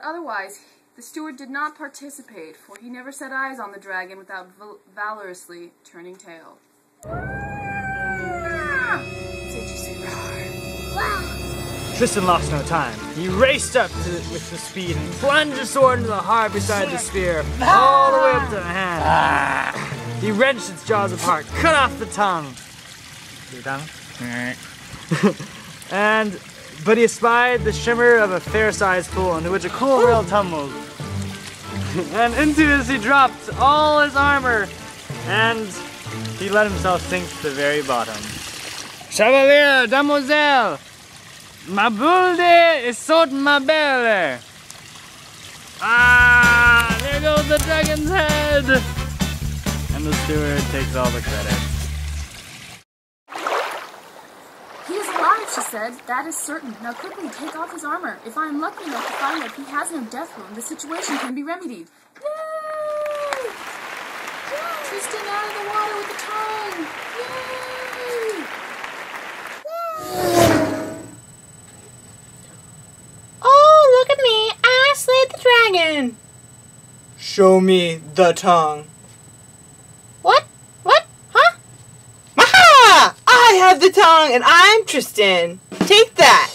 otherwise, the steward did not participate, for he never set eyes on the dragon without valorously turning tail. Tristan lost no time. He raced up with the speed and plunged his sword into the heart beside the spear, all the way up to the hand. He wrenched its jaws apart, cut off the tongue. But he espied the shimmer of a fair-sized pool into which a cool whale tumbled. And into this he dropped all his armor, and he let himself sink to the very bottom. Chevalier, demoiselle, ma boule is saute ma belle. Ah, there goes the dragon's head. And the steward takes all the credit. He is alive, she said. That is certain. Now quickly take off his armor. If I am lucky enough to find that he has no death wound, the situation can be remedied. Yay! Tristan out of the water with the tongue! Yay! Oh, look at me! I slayed the dragon! Show me the tongue. What? What? Huh? Aha! I have the tongue and I'm Tristan. Take that!